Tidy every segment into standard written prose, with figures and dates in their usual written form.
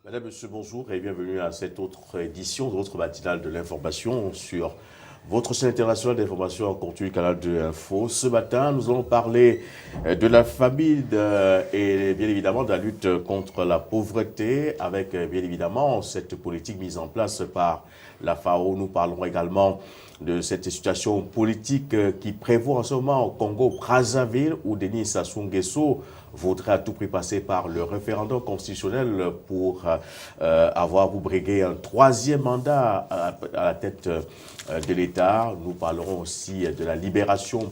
Madame, Monsieur, bonjour et bienvenue à cette autre édition de votre matinale de l'information sur votre chaîne internationale d'information en contenu Canal 2 Info. Ce matin, nous allons parler de la famine et bien évidemment de la lutte contre la pauvreté avec bien évidemment cette politique mise en place par la FAO. Nous parlerons également de cette situation politique qui prévaut en ce moment au Congo-Brazzaville où Denis Sassou Nguesso voudrait à tout prix passer par le référendum constitutionnel pour avoir brigué un troisième mandat à la tête de l'État. Nous parlerons aussi de la libération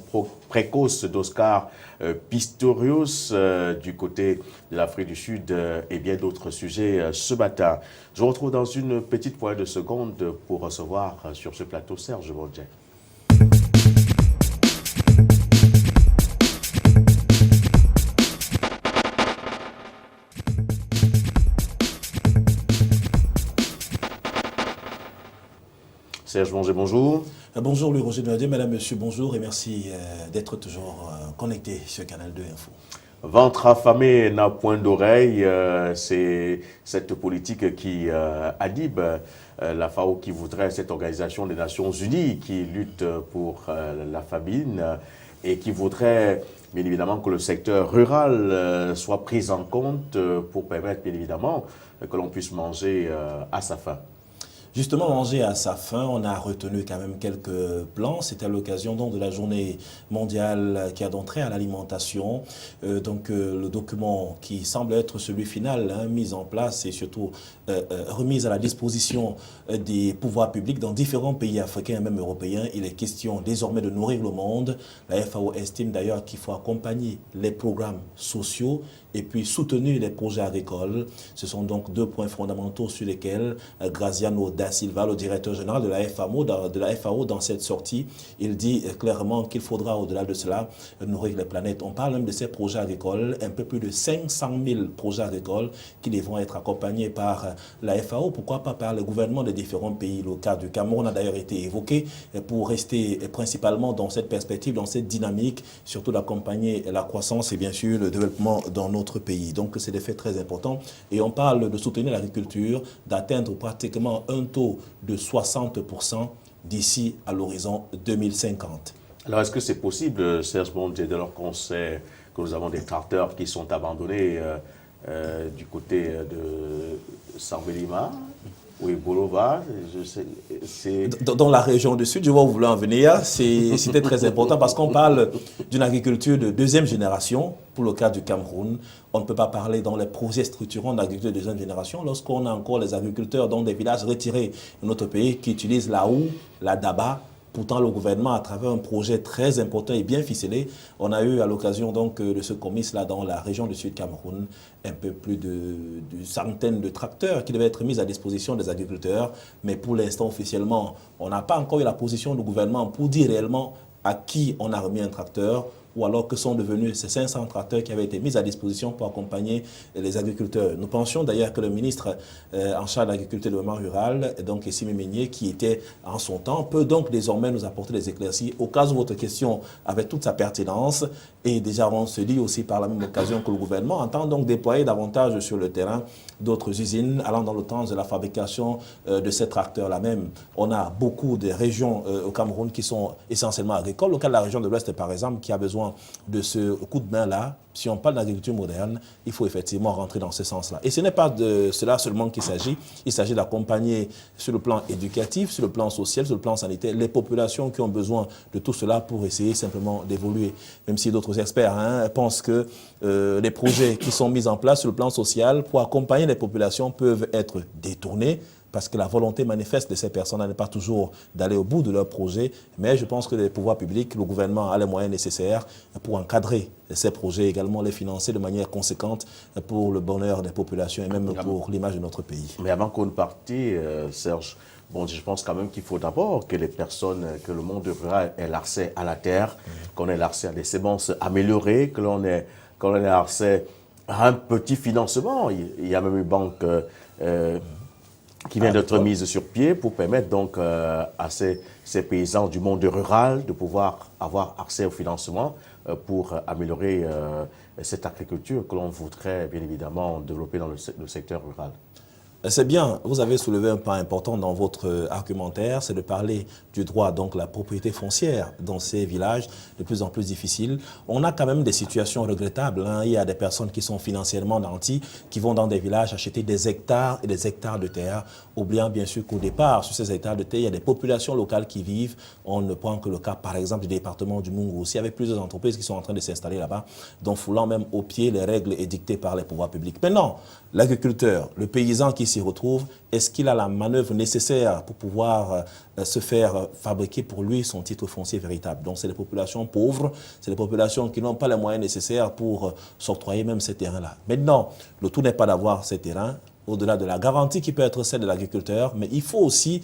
précoce d'Oscar Pistorius du côté de l'Afrique du Sud et bien d'autres sujets ce matin. Je vous retrouve dans une petite poignée de secondes pour recevoir sur ce plateau Serge Bondjet. Serge Bondjet, bonjour. Bonjour Louis Roger Donadieu, madame, monsieur, bonjour et merci d'être toujours connecté sur Canal 2 Info. Ventre affamé n'a point d'oreille, c'est cette politique qui anime la FAO qui voudrait, cette organisation des Nations Unies qui lutte pour la famine et qui voudrait bien évidemment que le secteur rural soit pris en compte pour permettre bien évidemment que l'on puisse manger à sa faim. Justement, manger à sa faim, on a retenu quand même quelques plans. C'était à l'occasion donc de la journée mondiale qui a donc trait à l'alimentation. Le document qui semble être celui final, mis en place et surtout remis à la disposition des pouvoirs publics dans différents pays africains et même européens. Il est question désormais de nourrir le monde. La FAO estime d'ailleurs qu'il faut accompagner les programmes sociaux et puis soutenir les projets agricoles. Ce sont donc deux points fondamentaux sur lesquels Graziano Da Silva, le directeur général de la FAO, dans cette sortie, il dit clairement qu'il faudra au-delà de cela nourrir les planètes. On parle même de ces projets agricoles, un peu plus de 500 000 projets agricoles qui devront être accompagnés par la FAO, pourquoi pas par le gouvernement des différents pays. Le cas du Cameroun a d'ailleurs été évoqué pour rester principalement dans cette perspective, dans cette dynamique, surtout d'accompagner la croissance et bien sûr le développement dans notre pays. Donc c'est des faits très importants et on parle de soutenir l'agriculture, d'atteindre pratiquement un taux de 60% d'ici à l'horizon 2050. Alors, est-ce que c'est possible, Serge Bondjet, dès lors qu'on sait que nous avons des tracteurs qui sont abandonnés du côté de Sambelima ou Bolova, dans la région du Sud, je vois où vous voulez en venir, c'était très important parce qu'on parle d'une agriculture de deuxième génération. Pour le cas du Cameroun, on ne peut pas parler dans les projets structurants d'agriculture de deuxième génération lorsqu'on a encore les agriculteurs dans des villages retirés de notre pays qui utilisent la houe, la daba. Pourtant, le gouvernement, à travers un projet très important et bien ficelé, on a eu à l'occasion donc de ce comice-là dans la région du Sud Cameroun, un peu plus d'une centaine de tracteurs qui devaient être mis à disposition des agriculteurs. Mais pour l'instant, officiellement, on n'a pas encore eu la position du gouvernement pour dire réellement à qui on a remis un tracteur, ou alors que sont devenus ces 500 tracteurs qui avaient été mis à disposition pour accompagner les agriculteurs. Nous pensions d'ailleurs que le ministre en charge de l'agriculture et du développement rural, donc Essimi Meignier, qui était en son temps, peut donc désormais nous apporter des éclaircies au cas où votre question avait toute sa pertinence. Et déjà, on se dit aussi par la même occasion que le gouvernement entend donc déployer davantage sur le terrain d'autres usines allant dans le sens de la fabrication de ces tracteurs-là même. On a beaucoup de régions au Cameroun qui sont essentiellement agricoles. Le cas de la région de l'Ouest, par exemple, qui a besoin de ce coup de main-là. Si on parle d'agriculture moderne, il faut effectivement rentrer dans ce sens-là. Et ce n'est pas de cela seulement qu'il s'agit. Il s'agit d'accompagner sur le plan éducatif, sur le plan social, sur le plan sanitaire, les populations qui ont besoin de tout cela pour essayer simplement d'évoluer. Même si d'autres experts pensent que les projets qui sont mis en place sur le plan social pour accompagner les populations peuvent être détournés, parce que la volonté manifeste de ces personnes n'est pas toujours d'aller au bout de leur projet, mais je pense que les pouvoirs publics, le gouvernement a les moyens nécessaires pour encadrer ces projets, également les financer de manière conséquente pour le bonheur des populations et même pour l'image de notre pays. Mais avant qu'on ne parte, Serge, bon, je pense quand même qu'il faut d'abord que les personnes, que le monde rural ait l'accès à la terre, qu'on ait l'accès à des semences améliorées, que l'on ait accès à un petit financement. Il y a même une banque qui vient d'être mise sur pied pour permettre donc à ces paysans du monde rural de pouvoir avoir accès au financement pour améliorer cette agriculture que l'on voudrait bien évidemment développer dans le secteur rural. C'est bien, vous avez soulevé un point important dans votre argumentaire, c'est de parler du droit, donc la propriété foncière dans ces villages de plus en plus difficiles. On a quand même des situations regrettables, hein. Il y a des personnes qui sont financièrement nanties, qui vont dans des villages acheter des hectares et des hectares de terre, oubliant bien sûr qu'au départ, sur ces hectares de terre, il y a des populations locales qui vivent. On ne prend que le cas, par exemple, du département du Mungu aussi, avec plusieurs entreprises qui sont en train de s'installer là-bas, donc foulant même au pied les règles édictées par les pouvoirs publics. Maintenant, l'agriculteur, le paysan qui s'y retrouve, est-ce qu'il a la manœuvre nécessaire pour pouvoir se faire fabriquer pour lui son titre foncier véritable? Donc c'est les populations pauvres, c'est les populations qui n'ont pas les moyens nécessaires pour s'octroyer même ces terrains-là. Maintenant, le tout n'est pas d'avoir ces terrains, au-delà de la garantie qui peut être celle de l'agriculteur, mais il faut aussi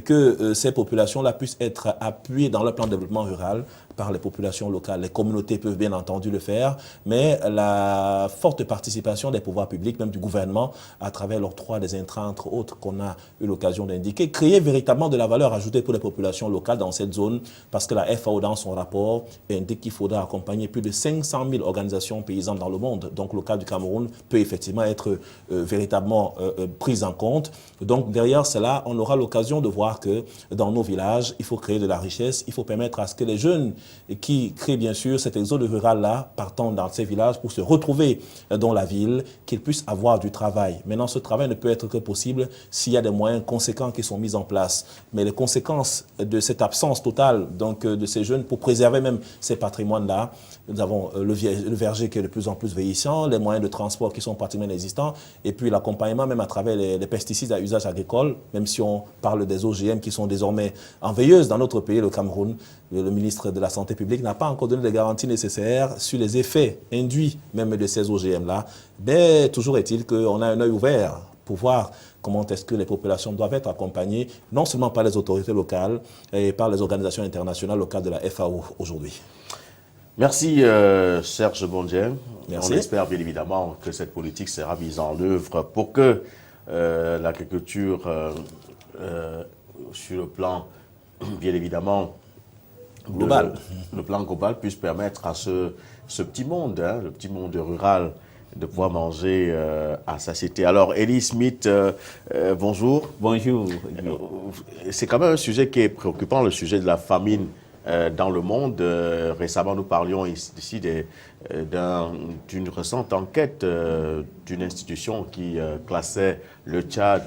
que ces populations-là puissent être appuyées dans leur plan de développement rural par les populations locales. Les communautés peuvent bien entendu le faire, mais la forte participation des pouvoirs publics, même du gouvernement, à travers l'octroi des intrants, entre autres, qu'on a eu l'occasion d'indiquer, créer véritablement de la valeur ajoutée pour les populations locales dans cette zone, parce que la FAO, dans son rapport, indique qu'il faudra accompagner plus de 500 000 organisations paysannes dans le monde. Donc le cas du Cameroun peut effectivement être véritablement pris en compte. Donc derrière cela, on aura l'occasion de voir que dans nos villages, il faut créer de la richesse, il faut permettre à ce que les jeunes qui créent bien sûr cet exode rural-là, partant dans ces villages pour se retrouver dans la ville, qu'ils puissent avoir du travail. Maintenant, ce travail ne peut être que possible s'il y a des moyens conséquents qui sont mis en place. Mais les conséquences de cette absence totale donc, de ces jeunes pour préserver même ces patrimoines-là, nous avons le verger qui est de plus en plus vieillissant, les moyens de transport qui sont pratiquement inexistants, et puis l'accompagnement même à travers les pesticides à usage agricole, même si on parle des OGM qui sont désormais en veilleuse dans notre pays, le Cameroun. Le ministre de la Santé publique n'a pas encore donné les garanties nécessaires sur les effets induits même de ces OGM-là. Mais toujours est-il qu'on a un œil ouvert pour voir comment est-ce que les populations doivent être accompagnées, non seulement par les autorités locales et par les organisations internationales locales de la FAO aujourd'hui. Merci Serge Bondien. Merci. On espère bien évidemment que cette politique sera mise en œuvre pour que l'agriculture, sur le plan bien évidemment global, le plan global puisse permettre à ce petit monde, hein, le petit monde rural, de pouvoir manger à satiété. Alors, Elie Smith, bonjour. Bonjour. C'est quand même un sujet qui est préoccupant, le sujet de la famine dans le monde. Récemment, nous parlions ici d'une récente enquête d'une institution qui classait le Tchad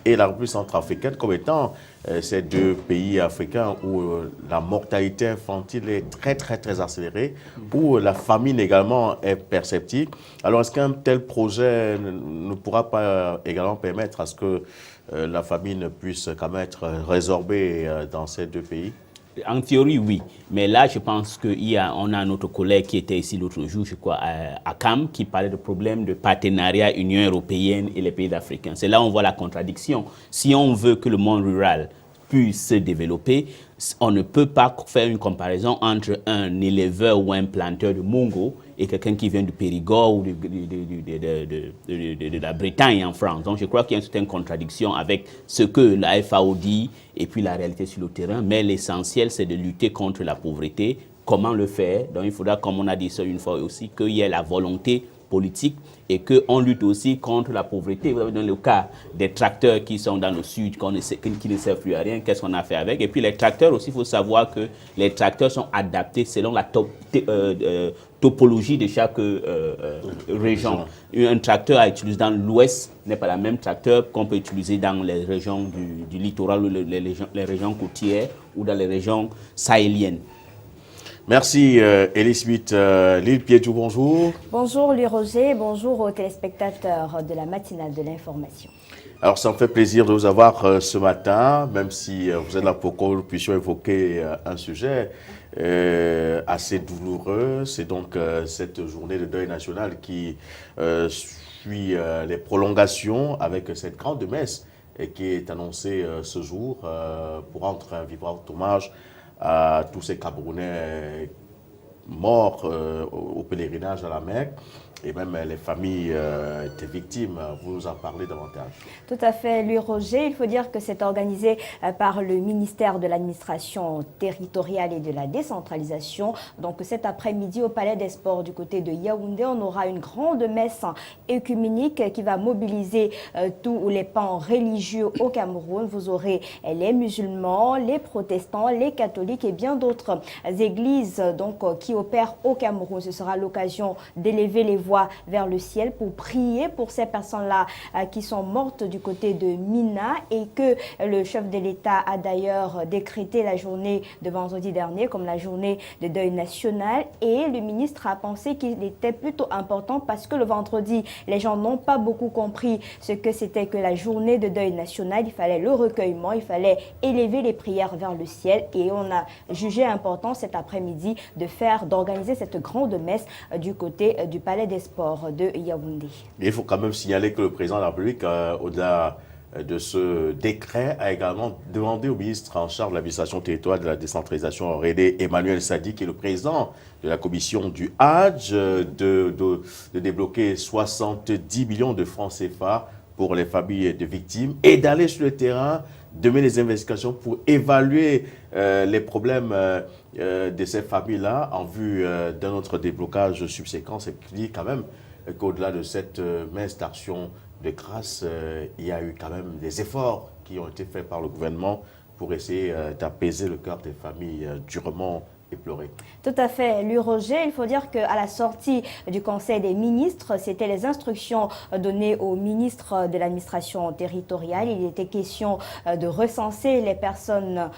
et la République centrafricaine comme étant ces deux pays africains où la mortalité infantile est très accélérée, où la famine également est perceptible. Alors, est-ce qu'un tel projet ne pourra pas également permettre à ce que la famine puisse quand même être résorbée dans ces deux pays? En théorie, oui. Mais là, je pense qu'on a un autre collègue qui était ici l'autre jour, je crois, à CAM, qui parlait de problèmes de partenariat Union européenne et les pays africains. C'est là où on voit la contradiction. Si on veut que le monde rural puisse se développer, on ne peut pas faire une comparaison entre un éleveur ou un planteur de Mungo et quelqu'un qui vient du Périgord ou de la Bretagne en France. Donc je crois qu'il y a une certaine contradiction avec ce que la FAO dit et puis la réalité sur le terrain. Mais l'essentiel, c'est de lutter contre la pauvreté. Comment le faire? Donc il faudra, comme on a dit ça une fois aussi, qu'il y ait la volonté politique et qu'on lutte aussi contre la pauvreté. Vous avez dans le cas des tracteurs qui sont dans le sud, qui ne servent plus à rien, qu'est-ce qu'on a fait avec? Et puis les tracteurs aussi, il faut savoir que les tracteurs sont adaptés selon la topologie de chaque région. Un tracteur à utiliser dans l'ouest n'est pas le même tracteur qu'on peut utiliser dans les régions du littoral ou les régions côtières ou dans les régions sahéliennes. Merci Elie Smith. Lille Piétou, bonjour. Bonjour Louis Roger, bonjour aux téléspectateurs de la matinale de l'information. Alors ça me fait plaisir de vous avoir ce matin, même si vous êtes là pour que nous puissions évoquer un sujet assez douloureux. C'est donc cette journée de deuil national qui suit les prolongations avec cette grande messe et qui est annoncée ce jour pour rendre un vibrant hommage à tous ces Camerounais morts au pèlerinage à la Mecque. et même les familles des victimes. Vous nous en parlez davantage. Tout à fait, Louis Roger. Il faut dire que c'est organisé par le ministère de l'administration territoriale et de la décentralisation. Donc cet après-midi au Palais des Sports du côté de Yaoundé, on aura une grande messe œcuménique qui va mobiliser tous les pans religieux au Cameroun. Vous aurez les musulmans, les protestants, les catholiques et bien d'autres églises qui opèrent au Cameroun. Ce sera l'occasion d'élever les voix vers le ciel pour prier pour ces personnes-là qui sont mortes du côté de Mina et que le chef de l'État a d'ailleurs décrété la journée de vendredi dernier comme la journée de deuil national. Et le ministre a pensé qu'il était plutôt important parce que le vendredi, les gens n'ont pas beaucoup compris ce que c'était que la journée de deuil national. Il fallait le recueillement, il fallait élever les prières vers le ciel et on a jugé important cet après-midi d'organiser cette grande messe du côté du Palais des Sports de Yaoundé. Il faut quand même signaler que le président de la République, au-delà de ce décret, a également demandé au ministre en charge de l'administration territoriale de la décentralisation, René Emmanuel Sadi, qui est le président de la commission du Hadj, de débloquer 70 millions de francs CFA pour les familles de victimes et d'aller sur le terrain, de mener des investigations pour évaluer les problèmes de ces familles-là en vue d'un autre déblocage subséquent. C'est dit quand même qu'au-delà de cette mince action de grâce, il y a eu quand même des efforts qui ont été faits par le gouvernement pour essayer d'apaiser le cœur des familles durement éplorées. Tout à fait, Louis Roger. Il faut dire qu'à la sortie du Conseil des ministres, c'était les instructions données au ministre de l'administration territoriale. Il était question de recenser les personnes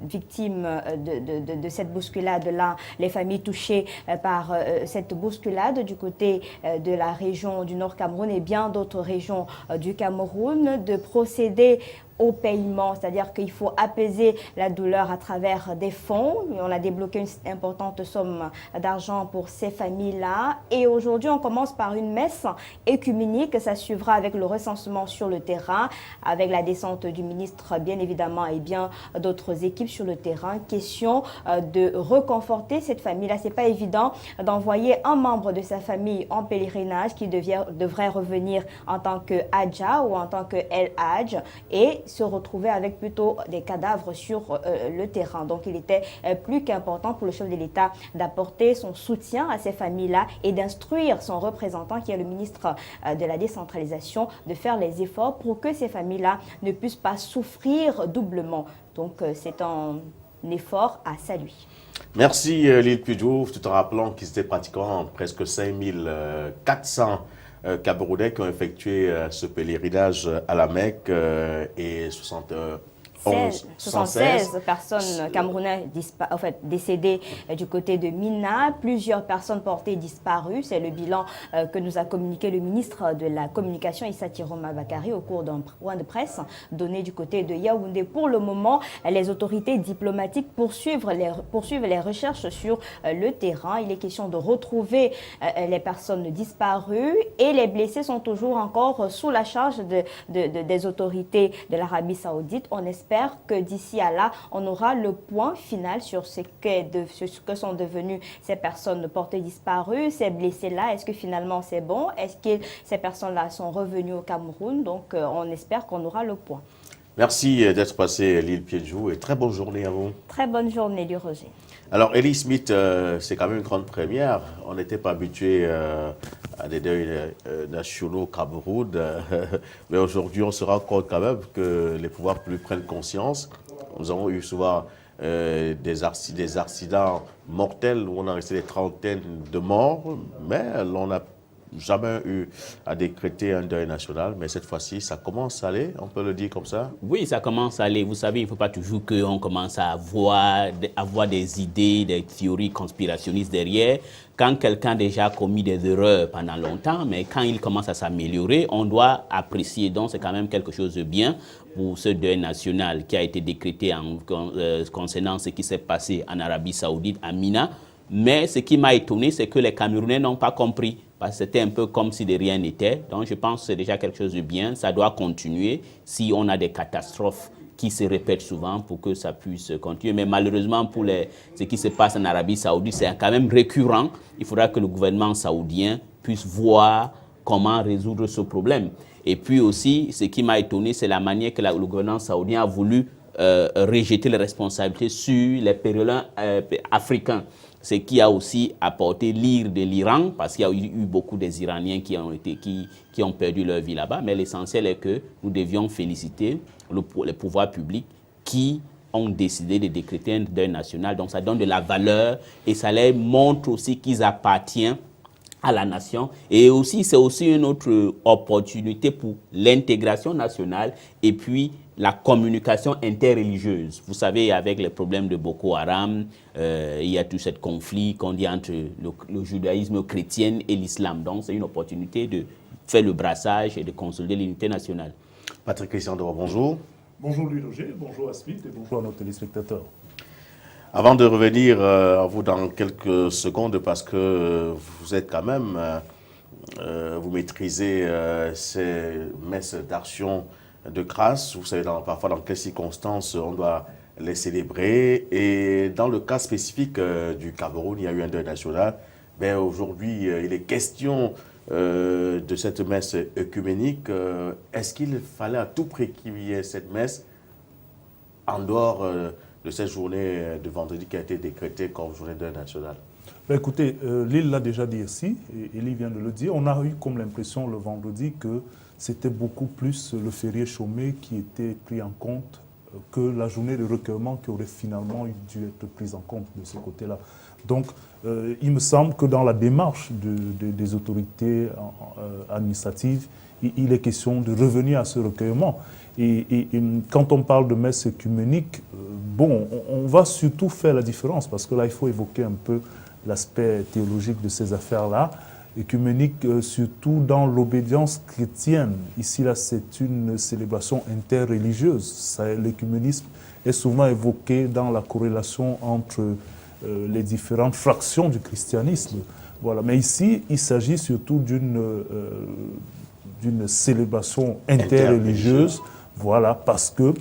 victimes de cette bousculade-là, les familles touchées par cette bousculade du côté de la région du Nord Cameroun et bien d'autres régions du Cameroun, de procéder au paiement, c'est-à-dire qu'il faut apaiser la douleur à travers des fonds. On a débloqué une importante somme d'argent pour ces familles-là. Et aujourd'hui, on commence par une messe œcuménique. Ça suivra avec le recensement sur le terrain, avec la descente du ministre, bien évidemment, et bien d'autres équipes sur le terrain. Question de reconforter cette famille-là. C'est pas évident d'envoyer un membre de sa famille en pèlerinage qui devrait revenir en tant que Hadja ou en tant que El Hadj et se retrouver avec plutôt des cadavres sur le terrain. Donc il était plus qu'important pour le chef de l'État d'apporter son soutien à ces familles-là et d'instruire son représentant qui est le ministre de la décentralisation de faire les efforts pour que ces familles-là ne puissent pas souffrir doublement. Donc c'est un effort à saluer. Merci Lille Pudjouf, tout en rappelant qu'ils étaient pratiquement presque 5400 Camerounais qui ont effectué ce pèlerinage à la Mecque et 76 personnes camerounaises décédées du côté de Mina, plusieurs personnes portées disparues. C'est le bilan que nous a communiqué le ministre de la Communication Issa Tiroma Bakari au cours d'un point de presse donné du côté de Yaoundé. Pour le moment, les autorités diplomatiques poursuivent les recherches sur le terrain. Il est question de retrouver les personnes disparues et les blessés sont toujours encore sous la charge des autorités de l'Arabie Saoudite. On espère que d'ici à là, on aura le point final sur ce que sont devenues ces personnes portées disparues, ces blessés-là. Est-ce que finalement c'est bon? Est-ce que ces personnes-là sont revenues au Cameroun? Donc, on espère qu'on aura le point. Merci d'être passé, Lille Piedjou, et très bonne journée à vous. Très bonne journée, Louis Roger. Alors, Ellie Smith, c'est quand même une grande première. On n'était pas habitué à des deuils nationaux au Cameroun, mais aujourd'hui, on se rend compte quand même que les pouvoirs publics prennent conscience. Nous avons eu souvent des accidents mortels où on a resté des trentaines de morts, mais on n'a jamais eu à décréter un deuil national, mais cette fois-ci, ça commence à aller, on peut le dire comme ça? Oui, ça commence à aller. Vous savez, il ne faut pas toujours qu'on commence à avoir des idées, des théories conspirationnistes derrière. Quand quelqu'un a déjà commis des erreurs pendant longtemps, mais quand il commence à s'améliorer, on doit apprécier. Donc, c'est quand même quelque chose de bien pour ce deuil national qui a été décrété concernant ce qui s'est passé en Arabie Saoudite, à Mina. Mais ce qui m'a étonné, c'est que les Camerounais n'ont pas compris. Parce que c'était un peu comme si de rien n'était. Donc je pense que c'est déjà quelque chose de bien. Ça doit continuer si on a des catastrophes qui se répètent souvent pour que ça puisse continuer. Mais malheureusement, pour ce qui se passe en Arabie Saoudite, c'est quand même récurrent. Il faudra que le gouvernement saoudien puisse voir comment résoudre ce problème. Et puis aussi, ce qui m'a étonné, c'est la manière que le gouvernement saoudien a voulu rejeter les responsabilités sur les pèlerins africains. Ce qui a aussi apporté l'ire de l'Iran, parce qu'il y a eu beaucoup des Iraniens qui ont perdu leur vie là-bas. Mais l'essentiel est que nous devions féliciter les pouvoirs publics qui ont décidé de décréter un deuil national. Donc ça donne de la valeur et ça leur montre aussi qu'ils appartiennent à la nation. Et aussi, c'est aussi une autre opportunité pour l'intégration nationale et puis la communication interreligieuse. Vous savez, avec les problèmes de Boko Haram, il y a tout ce conflit qu'on dit entre le judaïsme chrétien et l'islam. Donc, c'est une opportunité de faire le brassage et de consolider l'unité nationale. Patrick Christian-Dora, bonjour. Bonjour Louis-Roger, bonjour à Smith et bonjour à nos téléspectateurs. Avant de revenir à vous dans quelques secondes, parce que vous êtes quand même, vous maîtrisez ces messes d'action de grâce, vous savez parfois dans quelles circonstances on doit les célébrer. Et dans le cas spécifique du Cameroun, il y a eu un deuil national. Mais aujourd'hui, il est question de cette messe œcuménique. Est-ce qu'il fallait à tout prix qu'il y ait cette messe en dehors de cette journée de vendredi qui a été décrétée comme journée de deuil national? Ben écoutez, Lille l'a déjà dit ici, et Elie vient de le dire, on a eu comme l'impression le vendredi que c'était beaucoup plus le férié chômé qui était pris en compte que la journée de recueillement qui aurait finalement dû être prise en compte de ce côté-là. Donc, il me semble que dans la démarche des autorités administratives, il est question de revenir à ce recueillement. Et quand on parle de messe œcuménique, bon, on va surtout faire la différence, parce que là, il faut évoquer un peu l'aspect théologique de ces affaires-là. Œcuménique, surtout dans l'obédience chrétienne. Ici, là, c'est une célébration interreligieuse. L'œcuménisme est souvent évoqué dans la corrélation entre les différentes fractions du christianisme. Voilà. Mais ici, il s'agit surtout d'une célébration interreligieuse. Voilà, parce que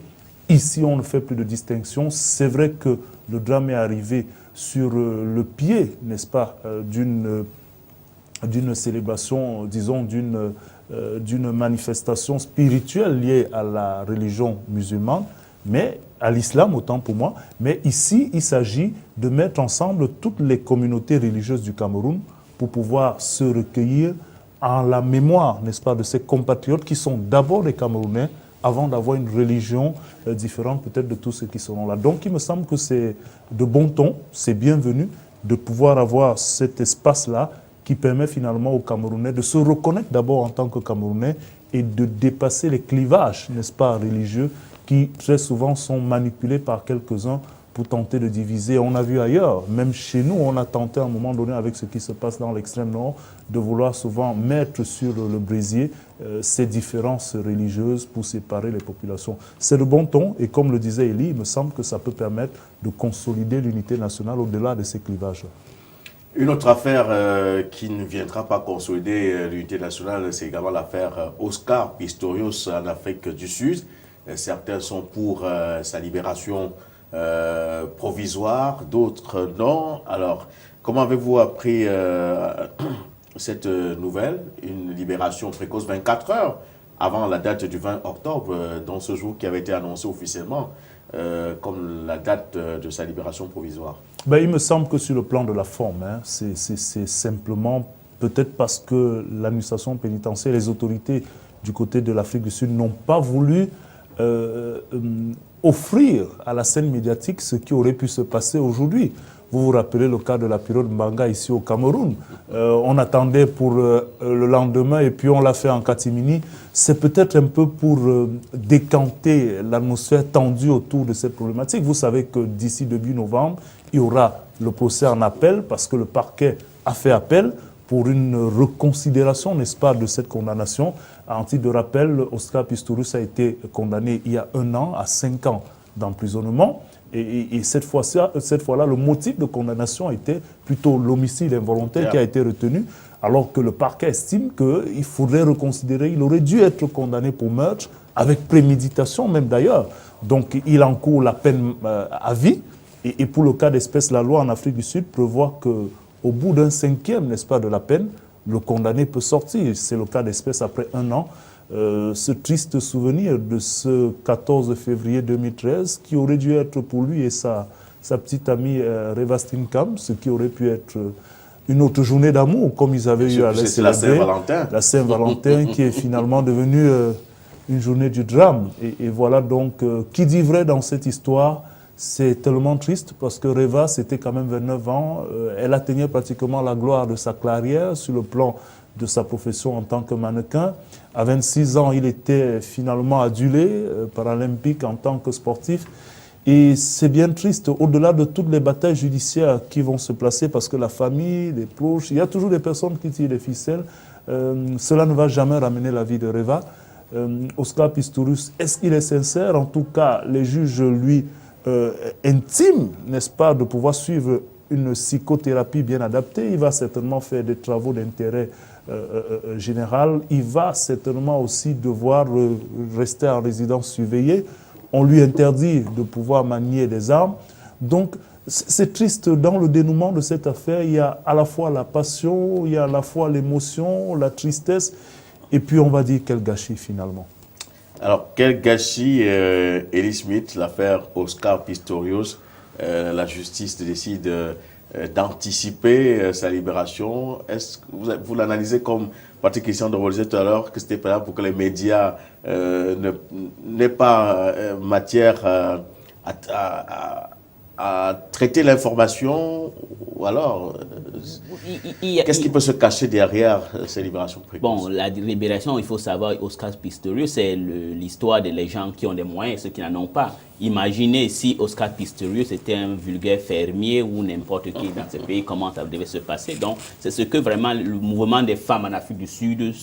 ici, on ne fait plus de distinction. C'est vrai que le drame est arrivé sur le pied, n'est-ce pas, d'une célébration, disons, d'une manifestation spirituelle liée à la religion musulmane, mais à l'islam, autant pour moi. Mais ici, il s'agit de mettre ensemble toutes les communautés religieuses du Cameroun pour pouvoir se recueillir en la mémoire, n'est-ce pas, de ces compatriotes qui sont d'abord des Camerounais, avant d'avoir une religion différente peut-être de tous ceux qui seront là. Donc il me semble que c'est de bon ton, c'est bienvenu de pouvoir avoir cet espace-là qui permet finalement aux Camerounais de se reconnaître d'abord en tant que Camerounais et de dépasser les clivages, n'est-ce pas, religieux, qui très souvent sont manipulés par quelques-uns pour tenter de diviser. On a vu ailleurs, même chez nous, on a tenté à un moment donné avec ce qui se passe dans l'extrême nord, de vouloir souvent mettre sur le brésier ces différences religieuses pour séparer les populations. C'est le bon ton et comme le disait Elie, il me semble que ça peut permettre de consolider l'unité nationale au-delà de ces clivages. Une autre affaire qui ne viendra pas consolider l'unité nationale, c'est également l'affaire Oscar Pistorius en Afrique du Sud. Certains sont pour sa libération provisoire, d'autres non. Alors, comment avez-vous appris cette nouvelle, une libération précoce 24 heures avant la date du 20 octobre, dans ce jour qui avait été annoncé officiellement comme la date de sa libération provisoire? Ben, il me semble que sur le plan de la forme, hein, c'est simplement peut-être parce que l'administration pénitentiaire, les autorités du côté de l'Afrique du Sud n'ont pas voulu offrir à la scène médiatique ce qui aurait pu se passer aujourd'hui. Vous vous rappelez le cas de la période Mbanga ici au Cameroun. On attendait pour le lendemain et puis on l'a fait en catimini. C'est peut-être un peu pour décanter l'atmosphère tendue autour de cette problématique. Vous savez que d'ici début novembre, il y aura le procès en appel parce que le parquet a fait appel pour une reconsidération, n'est-ce pas, de cette condamnation. En titre de rappel, Oscar Pistorius a été condamné il y a 1 an à 5 ans d'emprisonnement. Et cette fois-là, le motif de condamnation était plutôt l'homicide involontaire qui a été retenu. alors que le parquet estime qu'il faudrait reconsidérer, il aurait dû être condamné pour meurtre, avec préméditation même d'ailleurs. Donc il encourt la peine à vie, et pour le cas d'espèce, la loi en Afrique du Sud prévoit qu'au bout d'un 5e, n'est-ce pas, de la peine, le condamné peut sortir. C'est le cas d'espèce après 1 an. Ce triste souvenir de ce 14 février 2013 qui aurait dû être pour lui et sa petite amie Reva Steenkamp, ce qui aurait pu être une autre journée d'amour, comme ils avaient eu à la C'est la Saint-Valentin. La Saint-Valentin qui est finalement devenue une journée du drame. Et voilà donc, qui dit vrai dans cette histoire, c'est tellement triste parce que Reva, c'était quand même 29 ans. Elle atteignait pratiquement la gloire de sa carrière sur le plan de sa profession en tant que mannequin. À 26 ans, il était finalement adulé paralympique en tant que sportif. Et c'est bien triste, au-delà de toutes les batailles judiciaires qui vont se placer, parce que la famille, les proches, il y a toujours des personnes qui tirent les ficelles. Cela ne va jamais ramener la vie de Reva. Oscar Pistorius, est-ce qu'il est sincère? En tout cas, les juges lui intiment, n'est-ce pas, de pouvoir suivre une psychothérapie bien adaptée. Il va certainement faire des travaux d'intérêt général. Il va certainement aussi devoir rester en résidence surveillée. On lui interdit de pouvoir manier des armes. Donc, c'est triste. Dans le dénouement de cette affaire, il y a à la fois la passion, il y a à la fois l'émotion, la tristesse, et puis on va dire quel gâchis finalement. Alors, quel gâchis, Ellie Smith, l'affaire Oscar Pistorius, la justice décide d'anticiper sa libération. Est-ce que vous l'analysez comme Patrick Christian de disait tout à l'heure, que c'était pas là pour que les médias n'aient pas matière à traiter l'information, ou alors qu'est-ce qui peut se cacher derrière ces libérations précoces? Bon, la libération, il faut savoir, Oscar Pistorius, c'est l'histoire des gens qui ont des moyens et ceux qui n'en ont pas. Imaginez si Oscar Pistorius était un vulgaire fermier ou n'importe qui dans ce pays, comment ça devait se passer. Donc, c'est ce que vraiment le mouvement des femmes en Afrique du Sud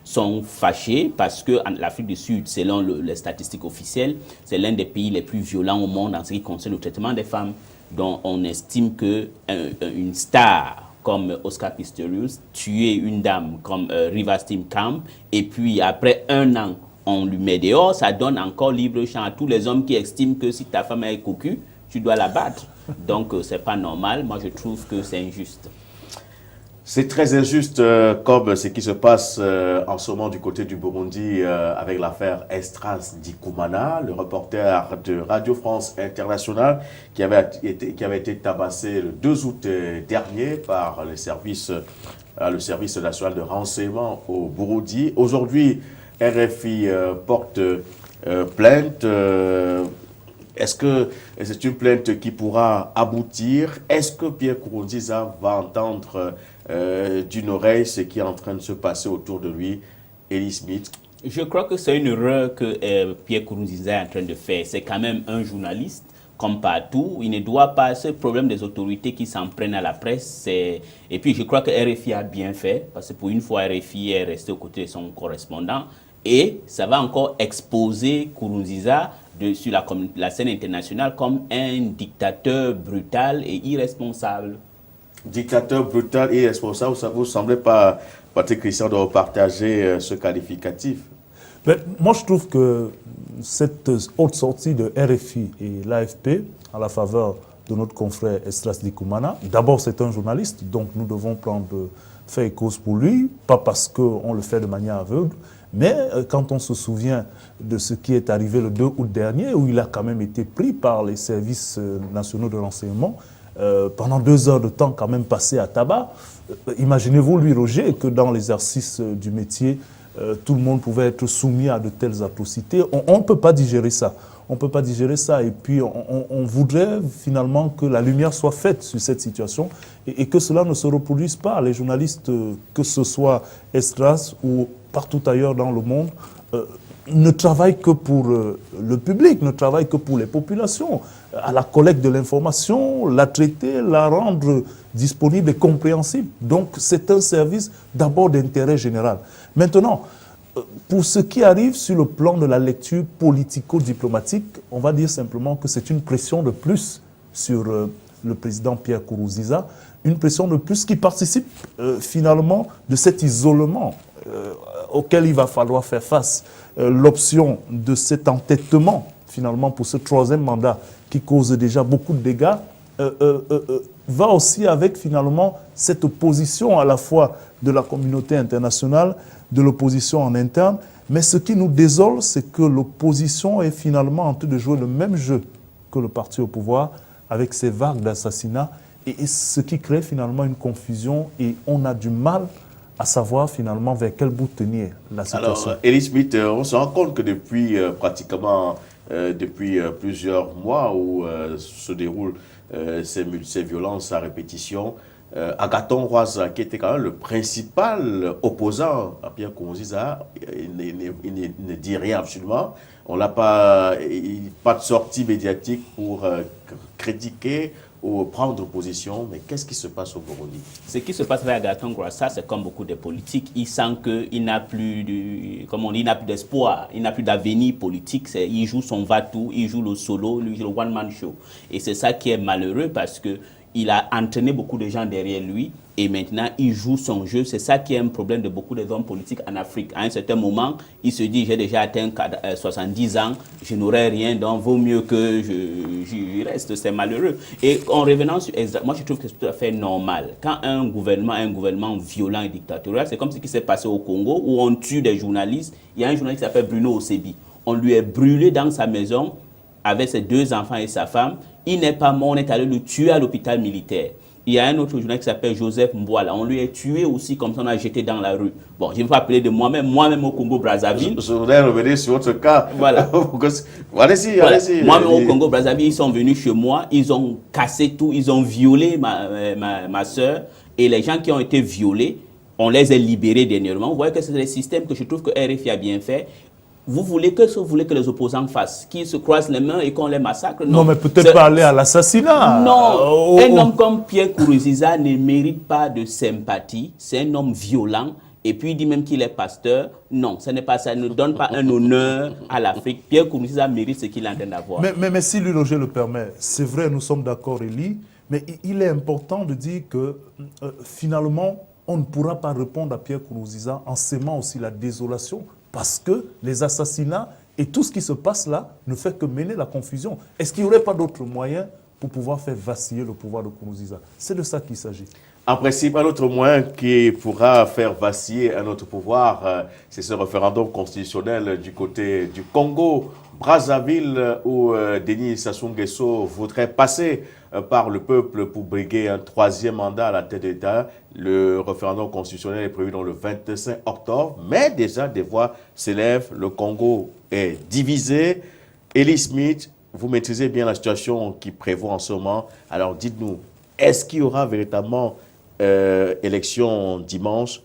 sont fâchés, parce que l'Afrique du Sud, selon les statistiques officielles, c'est l'un des pays les plus violents au monde en ce qui concerne le traitement des femmes. Donc, on estime qu'une star comme Oscar Pistorius tuer une dame comme Reva Steenkamp, et puis après 1 an, on lui met dehors, ça donne encore libre champ à tous les hommes qui estiment que si ta femme est cocu, tu dois la battre. Donc, c'est pas normal. Moi, je trouve que c'est injuste. C'est très injuste, comme ce qui se passe en ce moment du côté du Burundi avec l'affaire Estras Dikumana, le reporter de Radio France Internationale qui avait été tabassé le 2 août dernier par le service national de renseignement au Burundi. Aujourd'hui, RFI porte plainte. Est-ce que c'est une plainte qui pourra aboutir? Est-ce que Pierre Nkurunziza va entendre d'une oreille ce qui est en train de se passer autour de lui, Ellie Smith? Je crois que c'est une erreur que Pierre Nkurunziza est en train de faire. C'est quand même un journaliste, comme partout. Il ne doit pas, ce problème des autorités qui s'en prennent à la presse. Et puis je crois que RFI a bien fait, parce que pour une fois, RFI est resté aux côtés de son correspondant. Et ça va encore exposer Nkurunziza sur la scène internationale comme un dictateur brutal et irresponsable. Dictateur brutal et irresponsable, ça vous semblait pas, Patrick Christian, de partager ce qualificatif? Mais moi, je trouve que cette haute sortie de RFI et l'AFP à la faveur de notre confrère Estras Dikumana, d'abord, c'est un journaliste, donc nous devons prendre fait et cause pour lui, pas parce qu'on le fait de manière aveugle, mais quand on se souvient de ce qui est arrivé le 2 août dernier, où il a quand même été pris par les services nationaux de renseignement, pendant 2 heures de temps quand même passé à tabac, imaginez-vous, lui, Roger, que dans l'exercice du métier, tout le monde pouvait être soumis à de telles atrocités. On ne peut pas digérer ça. On ne peut pas digérer ça. Et puis, on voudrait finalement que la lumière soit faite sur cette situation et que cela ne se reproduise pas. Les journalistes, que ce soit Estras ou partout ailleurs dans le monde, ne travaillent que pour le public, ne travaillent que pour les populations, à la collecte de l'information, la traiter, la rendre disponible et compréhensible. Donc, c'est un service d'abord d'intérêt général. Maintenant, pour ce qui arrive sur le plan de la lecture politico-diplomatique, on va dire simplement que c'est une pression de plus sur le président Pierre Nkurunziza, une pression de plus qui participe finalement de cet isolement auquel il va falloir faire face. L'option de cet entêtement finalement pour ce troisième mandat qui cause déjà beaucoup de dégâts va aussi avec finalement cette opposition à la fois de la communauté internationale, de l'opposition en interne. Mais ce qui nous désole, c'est que l'opposition est finalement en train de jouer le même jeu que le parti au pouvoir avec ces vagues d'assassinats et ce qui crée finalement une confusion et on a du mal à savoir finalement vers quel bout tenir la situation. Alors, Elie Smith, on se rend compte que depuis plusieurs mois où se déroulent ces violences à répétition, Agathon Rwasa, qui était quand même le principal opposant à Pierre Nkurunziza, il ne dit rien absolument. On n'a pas de sortie médiatique pour critiquer ou prendre position. Mais qu'est-ce qui se passe au Burundi? Ce qui se passe avec Agathon Rwasa, c'est comme beaucoup de politiques. Il sent qu'il n'a plus d'espoir, il n'a plus d'avenir politique. Il joue son va-tout, il joue le solo, le one-man show. Et c'est ça qui est malheureux parce que il a entraîné beaucoup de gens derrière lui et maintenant il joue son jeu. C'est ça qui est un problème de beaucoup des hommes politiques en Afrique. À un certain moment, il se dit, j'ai déjà atteint 70 ans, je n'aurai rien, donc vaut mieux que j'y reste. C'est malheureux. Et en revenant sur moi je trouve que c'est tout à fait normal. Quand un gouvernement violent et dictatorial, c'est comme ce qui s'est passé au Congo où on tue des journalistes. Il y a un journaliste qui s'appelle Bruno Osebi. On lui est brûlé dans sa maison avec ses 2 enfants et sa femme. Il n'est pas mort, on est allé le tuer à l'hôpital militaire. Il y a un autre journaliste qui s'appelle Joseph Mbouala. On lui est tué aussi, comme ça on a jeté dans la rue. Bon, je ne vais pas appeler de moi-même au Congo-Brazzaville. Je voudrais revenir sur votre cas. Voilà. Allez-y. Moi-même au Congo-Brazzaville, ils sont venus chez moi, ils ont cassé tout, ils ont violé ma soeur. Et les gens qui ont été violés, on les a libérés dernièrement. Vous voyez que c'est le système que je trouve que RFI a bien fait. Vous voulez que les opposants fassent, qu'ils se croisent les mains et qu'on les massacre? Non, mais peut-être pas aller à l'assassinat. Non, un homme comme Pierre Nkurunziza ne mérite pas de sympathie. C'est un homme violent. Et puis il dit même qu'il est pasteur. Non, ce n'est pas ça. Il ne donne pas un honneur à l'Afrique. Pierre Nkurunziza mérite ce qu'il est en train d'avoir. Mais si Luloger le permet, c'est vrai, nous sommes d'accord, Elie, mais il est important de dire que finalement, on ne pourra pas répondre à Pierre Nkurunziza en sémant aussi la désolation. Parce que les assassinats et tout ce qui se passe là ne fait que mener la confusion. Est-ce qu'il n'y aurait pas d'autres moyens pour pouvoir faire vaciller le pouvoir de Nkurunziza? C'est de ça qu'il s'agit. En principe, un autre moyen qui pourra faire vaciller un autre pouvoir, c'est ce référendum constitutionnel du côté du Congo, Brazzaville, où Denis Sassou Nguesso voudrait passer par le peuple pour briguer un 3e mandat à la tête de l'État. Le référendum constitutionnel est prévu dans le 25 octobre, mais déjà des voix s'élèvent. Le Congo est divisé. Elie Smith, vous maîtrisez bien la situation qui prévaut en ce moment. Alors dites-nous, est-ce qu'il y aura véritablement élection dimanche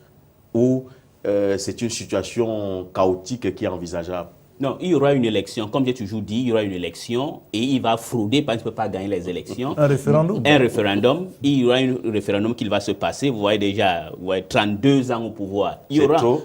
ou c'est une situation chaotique qui est envisageable? Non, il y aura une élection. Comme j'ai toujours dit, il y aura une élection et il va frauder parce qu'il ne peut pas gagner les élections. Un référendum? Un référendum. Il y aura un référendum qui va se passer. Vous voyez déjà, 32 ans au pouvoir.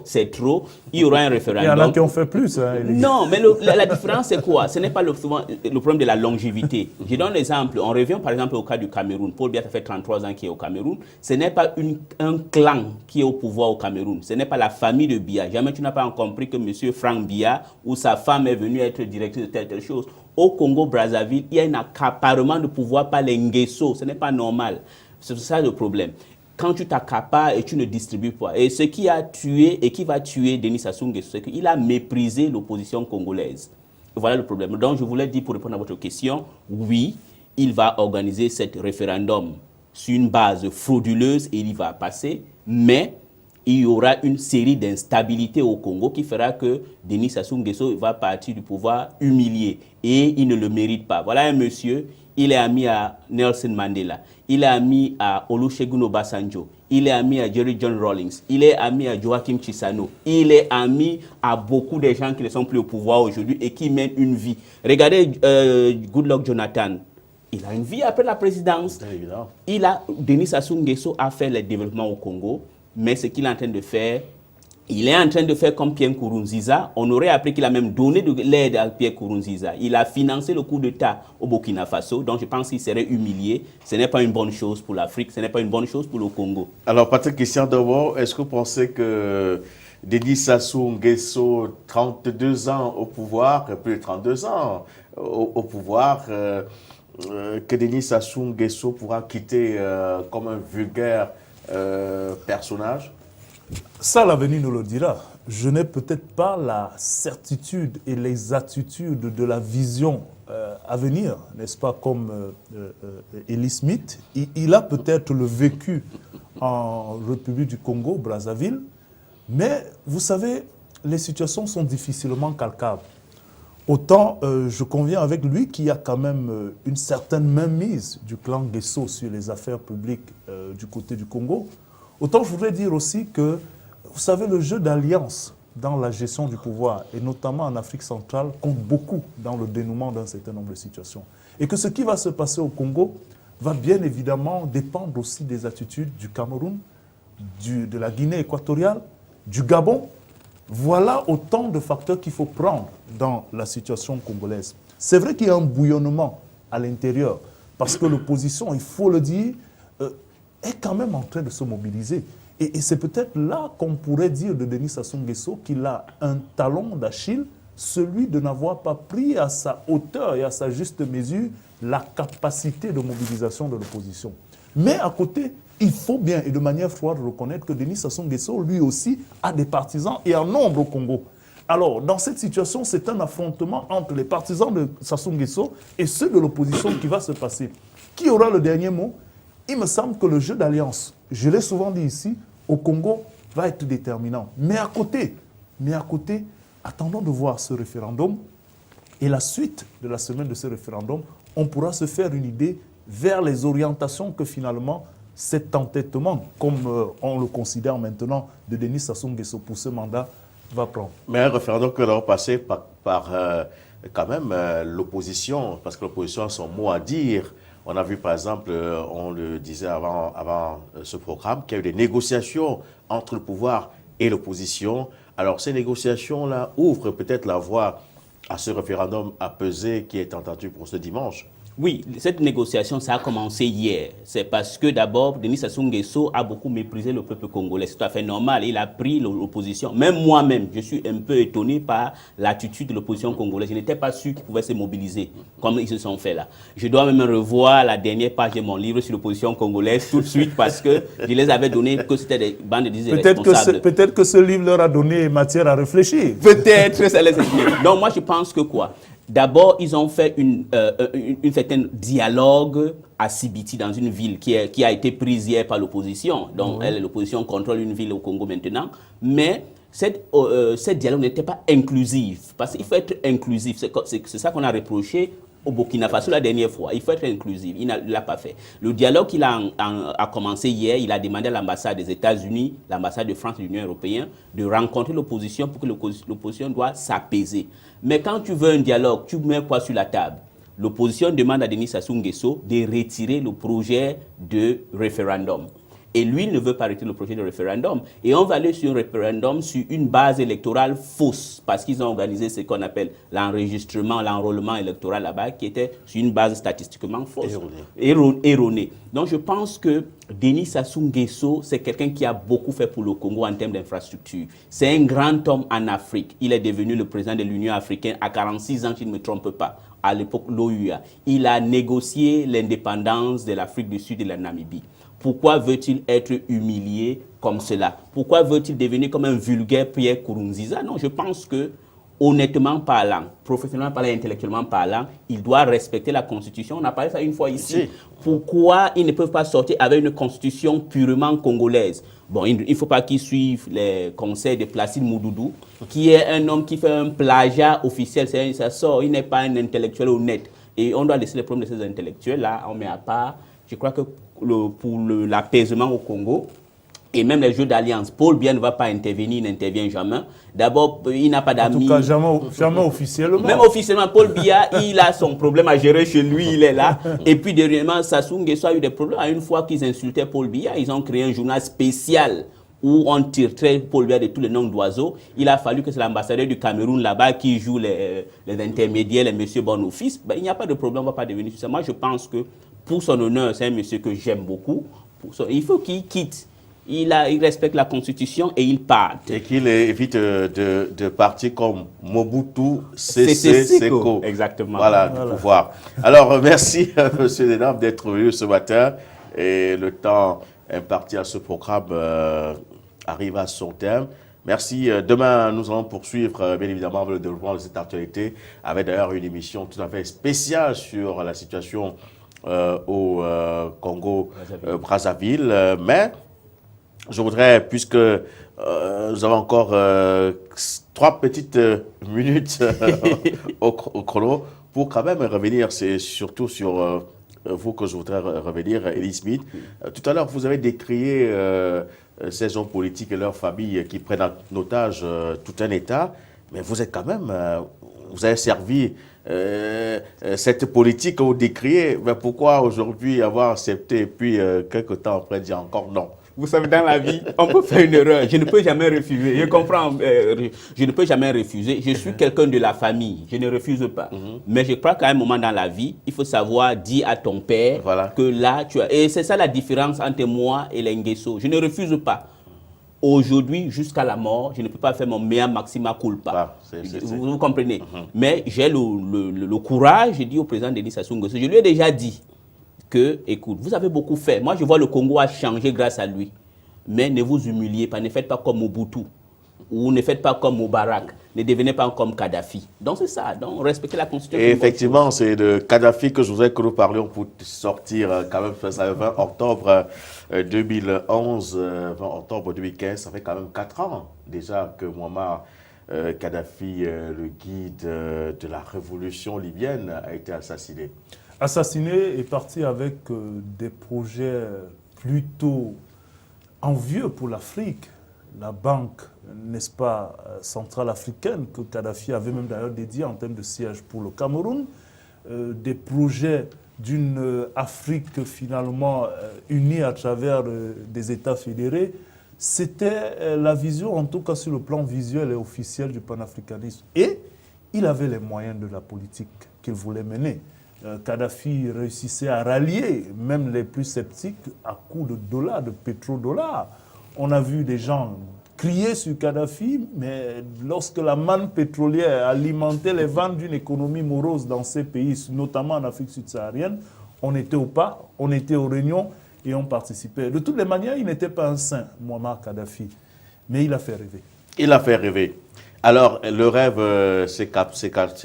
C'est trop. Il y aura un référendum. Il y en a qui ont fait plus. Hein, non, mais la différence, c'est quoi? Ce n'est pas souvent le problème de la longévité. Je donne un exemple. On revient par exemple au cas du Cameroun. Paul Biya, ça fait 33 ans qu'il est au Cameroun. Ce n'est pas un clan qui est au pouvoir au Cameroun. Ce n'est pas la famille de Biya. Jamais tu n'as pas compris que M. Frank Biya ou sa femme est venue être directrice de telle chose. Au Congo-Brazzaville, il y a un accaparement de pouvoir par les Nguesso. Ce n'est pas normal. C'est ça le problème. Quand tu t'accapares et tu ne distribues pas. Et ce qui a tué et qui va tuer Denis Sassou Nguesso, c'est qu'il a méprisé l'opposition congolaise. Voilà le problème. Donc je voulais dire, pour répondre à votre question, oui, il va organiser ce référendum sur une base frauduleuse et il va passer, mais il y aura une série d'instabilités au Congo qui fera que Denis Sassou Nguesso va partir du pouvoir humilié et il ne le mérite pas. Voilà un monsieur, il est ami à Nelson Mandela, il est ami à Olusegun Obasanjo, il est ami à Jerry John Rawlings, il est ami à Joachim Chissano, il est ami à beaucoup de gens qui ne sont plus au pouvoir aujourd'hui et qui mènent une vie. Regardez Goodluck Jonathan. Il a une vie après la présidence. Denis Sassou Nguesso a fait le développement au Congo. Mais ce qu'il est en train de faire, Il est en train de faire comme Pierre Nkurunziza. On aurait appris qu'il a même donné de l'aide à Pierre Nkurunziza. Il a financé le coup d'État au Burkina Faso. Donc je pense qu'il serait humilié. Ce n'est pas une bonne chose pour l'Afrique. Ce n'est pas une bonne chose pour le Congo. Alors, Patrick Christian, d'abord, est-ce que vous pensez que Denis Sassou Nguesso, 32 ans au pouvoir, plus de 32 ans au pouvoir, que Denis Sassou Nguesso pourra quitter comme un vulgaire personnage? Ça, l'avenir nous le dira. Je n'ai peut-être pas la certitude et les attitudes de la vision à venir, n'est-ce pas, comme Eli Smith. Il a peut-être le vécu en République du Congo, Brazzaville, mais vous savez, les situations sont difficilement calcables. Autant je conviens avec lui qu'il y a quand même une certaine mainmise du clan Nguesso sur les affaires publiques du côté du Congo. Autant je voudrais dire aussi que, vous savez, le jeu d'alliance dans la gestion du pouvoir, et notamment en Afrique centrale, compte beaucoup dans le dénouement d'un certain nombre de situations. Et que ce qui va se passer au Congo va bien évidemment dépendre aussi des attitudes du Cameroun, de la Guinée équatoriale, du Gabon. Voilà autant de facteurs qu'il faut prendre dans la situation congolaise. C'est vrai qu'il y a un bouillonnement à l'intérieur, parce que l'opposition, il faut le dire, est quand même en train de se mobiliser. Et c'est peut-être là qu'on pourrait dire de Denis Sassou Nguesso qu'il a un talon d'Achille, celui de n'avoir pas pris à sa hauteur et à sa juste mesure la capacité de mobilisation de l'opposition. Mais à côté, il faut bien et de manière froide reconnaître que Denis Sassou Nguesso, lui aussi, a des partisans et en nombre au Congo. Alors, dans cette situation, c'est un affrontement entre les partisans de Sassou Nguesso et ceux de l'opposition qui va se passer. Qui aura le dernier mot? Il me semble que le jeu d'alliance, je l'ai souvent dit ici, au Congo, va être déterminant. Mais à côté, attendons de voir ce référendum et la suite de la semaine de ce référendum, on pourra se faire une idée vers les orientations que finalement cet entêtement, comme on le considère maintenant, de Denis Sassou Nguesso pour ce mandat, va prendre. Mais un référendum que l'on passé par quand même l'opposition, parce que l'opposition a son mot à dire. On a vu par exemple, on le disait avant ce programme, qu'il y a eu des négociations entre le pouvoir et l'opposition. Alors ces négociations-là ouvrent peut-être la voie à ce référendum apaisé qui est entendu pour ce dimanche. Oui, cette négociation, ça a commencé hier. C'est parce que d'abord, Denis Sassou Nguesso a beaucoup méprisé le peuple congolais. C'est tout à fait normal. Il a pris l'opposition. Même moi-même, je suis un peu étonné par l'attitude de l'opposition congolaise. Je n'étais pas sûr qu'ils pouvaient se mobiliser comme ils se sont fait là. Je dois même revoir la dernière page de mon livre sur l'opposition congolaise tout de suite parce que je les avais donné que c'était des bandes de irresponsables. Peut-être que ce livre leur a donné matière à réfléchir. Peut-être, ça les explique. Donc moi, je pense que quoi? D'abord, ils ont fait une certaine dialogue à Sibiti, dans une ville qui a été prise hier par l'opposition. Donc, l'opposition contrôle une ville au Congo maintenant. Mais cette dialogue n'était pas inclusif. Parce qu'il faut être inclusif. C'est ça qu'on a reproché au Burkina Faso la dernière fois. Il faut être inclusif. Il ne l'a pas fait. Le dialogue qu'il a commencé hier, il a demandé à l'ambassade des États-Unis, l'ambassade de France et de l'Union européenne de rencontrer l'opposition pour que l'opposition doit s'apaiser. Mais quand tu veux un dialogue, tu mets quoi sur la table? L'opposition demande à Denis Sassou Nguesso de retirer le projet de référendum. Et lui ne veut pas retirer le projet de référendum. Et on va aller sur un référendum sur une base électorale fausse, parce qu'ils ont organisé ce qu'on appelle l'enregistrement, l'enrôlement électoral là-bas, qui était sur une base statistiquement fausse, erronée. Donc je pense que Denis Sassou Nguesso, c'est quelqu'un qui a beaucoup fait pour le Congo en termes d'infrastructure. C'est un grand homme en Afrique. Il est devenu le président de l'Union africaine à 46 ans, si je ne me trompe pas, à l'époque l'OUA. Il a négocié l'indépendance de l'Afrique du Sud et de la Namibie. Pourquoi veut-il être humilié comme cela? Pourquoi veut-il devenir comme un vulgaire Pierre Nkurunziza? Non, je pense que, honnêtement parlant, professionnellement parlant, intellectuellement parlant, il doit respecter la Constitution. On a parlé de ça une fois ici. Oui. Pourquoi ils ne peuvent pas sortir avec une Constitution purement congolaise? Bon, il ne faut pas qu'ils suivent les conseils de Placide Moudoudou, qui est un homme qui fait un plagiat officiel. Ça sort, il n'est pas un intellectuel honnête. Et on doit laisser les problèmes de ces intellectuels-là, on met à part. Je crois que pour l'apaisement au Congo, et même les jeux d'alliance, Paul Biya ne va pas intervenir, il n'intervient jamais. D'abord, il n'a pas d'amis. En tout cas, jamais officiellement. Même officiellement, Paul Biya, il a son problème à gérer chez lui, il est là. Et puis, dernièrement, Sassou Nguesso a eu des problèmes. À une fois qu'ils insultaient Paul Biya, ils ont créé un journal spécial où on tire très pollué de tous les noms d'oiseaux. Il a fallu que c'est l'ambassadeur du Cameroun là-bas qui joue les intermédiaires, les messieurs bon office. Ben, il n'y a pas de problème, on ne va pas devenir sur ça. Moi, je pense que pour son honneur, c'est un monsieur que j'aime beaucoup. Il faut qu'il quitte. Il respecte la Constitution et il part. Et qu'il évite de partir comme Mobutu Sese Seko. Exactement. Voilà, du pouvoir. Alors, merci, monsieur Denam, d'être venu ce matin. Et le temps imparti à ce programme arrive à son terme. Merci. Demain, nous allons poursuivre, bien évidemment, le développement de cette actualité, avec d'ailleurs une émission tout à fait spéciale sur la situation au Congo-Brazzaville. Mais je voudrais, puisque nous avons encore 3 petites minutes au chrono, pour quand même revenir, c'est surtout sur vous que je voudrais revenir, Elie Smith. Tout à l'heure, vous avez décrié ces hommes politiques et leurs familles qui prennent en otage tout un État, mais vous êtes quand même, vous avez servi cette politique que vous décriez. Mais pourquoi aujourd'hui avoir accepté et puis quelques temps après dire encore non? Vous savez, dans la vie, on peut faire une erreur. Je ne peux jamais refuser. Je comprends. Je ne peux jamais refuser. Je suis quelqu'un de la famille. Je ne refuse pas. Mais je crois qu'à un moment dans la vie, il faut savoir dire à ton père que là, tu as... Et c'est ça la différence entre moi et les Nguesso. Je ne refuse pas. Aujourd'hui, jusqu'à la mort, je ne peux pas faire mon mea maxima culpa. Vous comprenez? Mais j'ai le courage, je dis au président Denis Sassou Nguesso, je lui ai déjà dit que, écoute, vous avez beaucoup fait. Moi, je vois le Congo a changé grâce à lui. Mais ne vous humiliez pas, ne faites pas comme Mobutu. Ou ne faites pas comme Moubarak. Ne devenez pas comme Kadhafi. Donc c'est ça, donc respectez la Constitution. Et effectivement, c'est de Kadhafi que je voudrais que nous parlions pour sortir quand même, ça le 20 octobre 2011, 20 octobre 2015, ça fait quand même 4 ans déjà que Muammar Kadhafi, le guide de la révolution libyenne, a été assassiné. Assassiné et parti avec des projets plutôt envieux pour l'Afrique. La banque, n'est-ce pas, centrale africaine, que Kadhafi avait même d'ailleurs dédiée en termes de siège pour le Cameroun. Des projets d'une Afrique finalement unie à travers des États fédérés. C'était la vision, en tout cas sur le plan visuel et officiel du panafricanisme. Et il avait les moyens de la politique qu'il voulait mener. Kadhafi réussissait à rallier même les plus sceptiques à coups de dollars, de pétrodollars. On a vu des gens crier sur Kadhafi, mais lorsque la manne pétrolière alimentait les ventes d'une économie morose dans ces pays, notamment en Afrique subsaharienne, on était au pas, on était aux réunions et on participait. De toutes les manières, il n'était pas un saint, Muammar Kadhafi, mais il a fait rêver. Il a fait rêver. Alors, le rêve s'est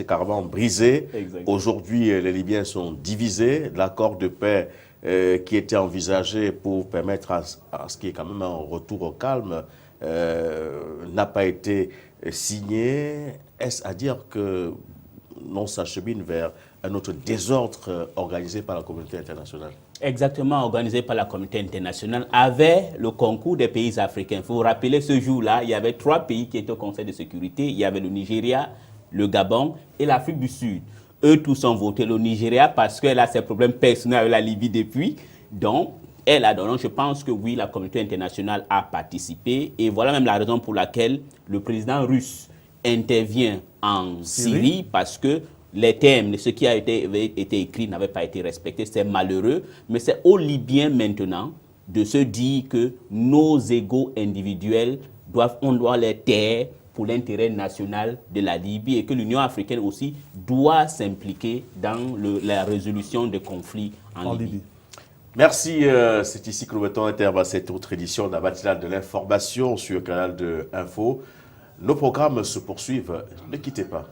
carrément brisé. Aujourd'hui, les Libyens sont divisés. L'accord de paix qui était envisagé pour permettre à ce qu'il y ait quand même un retour au calme n'a pas été signé. Est-ce à dire que l'on s'achemine vers un autre désordre organisé par la communauté internationale? Exactement, organisé par la communauté internationale, avec le concours des pays africains. Il faut vous rappeler, ce jour-là, il y avait 3 pays qui étaient au Conseil de sécurité. Il y avait le Nigeria, le Gabon et l'Afrique du Sud. Eux tous ont voté le Nigeria parce qu'elle a ses problèmes personnels avec la Libye depuis. Donc, je pense que oui, la communauté internationale a participé. Et voilà même la raison pour laquelle le président russe intervient en Syrie parce que les termes de ce qui a été écrit n'avaient pas été respectés. C'est malheureux, mais c'est aux Libyens maintenant de se dire que nos égos individuels, on doit les taire pour l'intérêt national de la Libye et que l'Union africaine aussi doit s'impliquer dans la résolution des conflits en Libye. Merci. C'est ici que nous mettons un terme à cette autre édition de la matinale de l'information sur le canal de Info. Nos programmes se poursuivent. Ne quittez pas.